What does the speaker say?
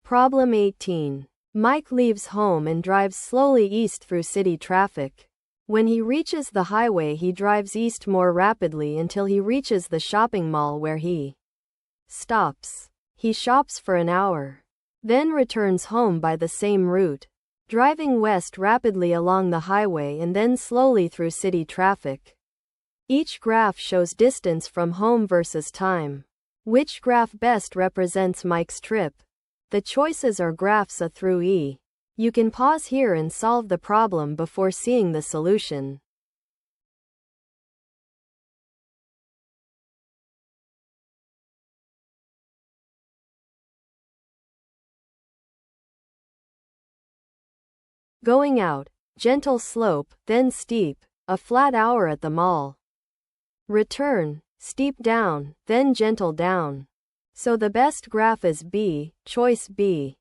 Problem 18. Mike leaves home and drives slowly east through city traffic. When he reaches the highway, he drives east more rapidly until he reaches the shopping mall where he stops. He shops for an hour, then returns home by the same route, driving west rapidly along the highway and then slowly through city traffic. Each graph shows distance from home versus time. Which graph best represents Mike's trip? The choices are graphs A through E. You can pause here and solve the problem before seeing the solution. Going out, gentle slope, then steep, a flat hour at the mall. Return, steep down, then gentle down. So the best graph is B, choice B.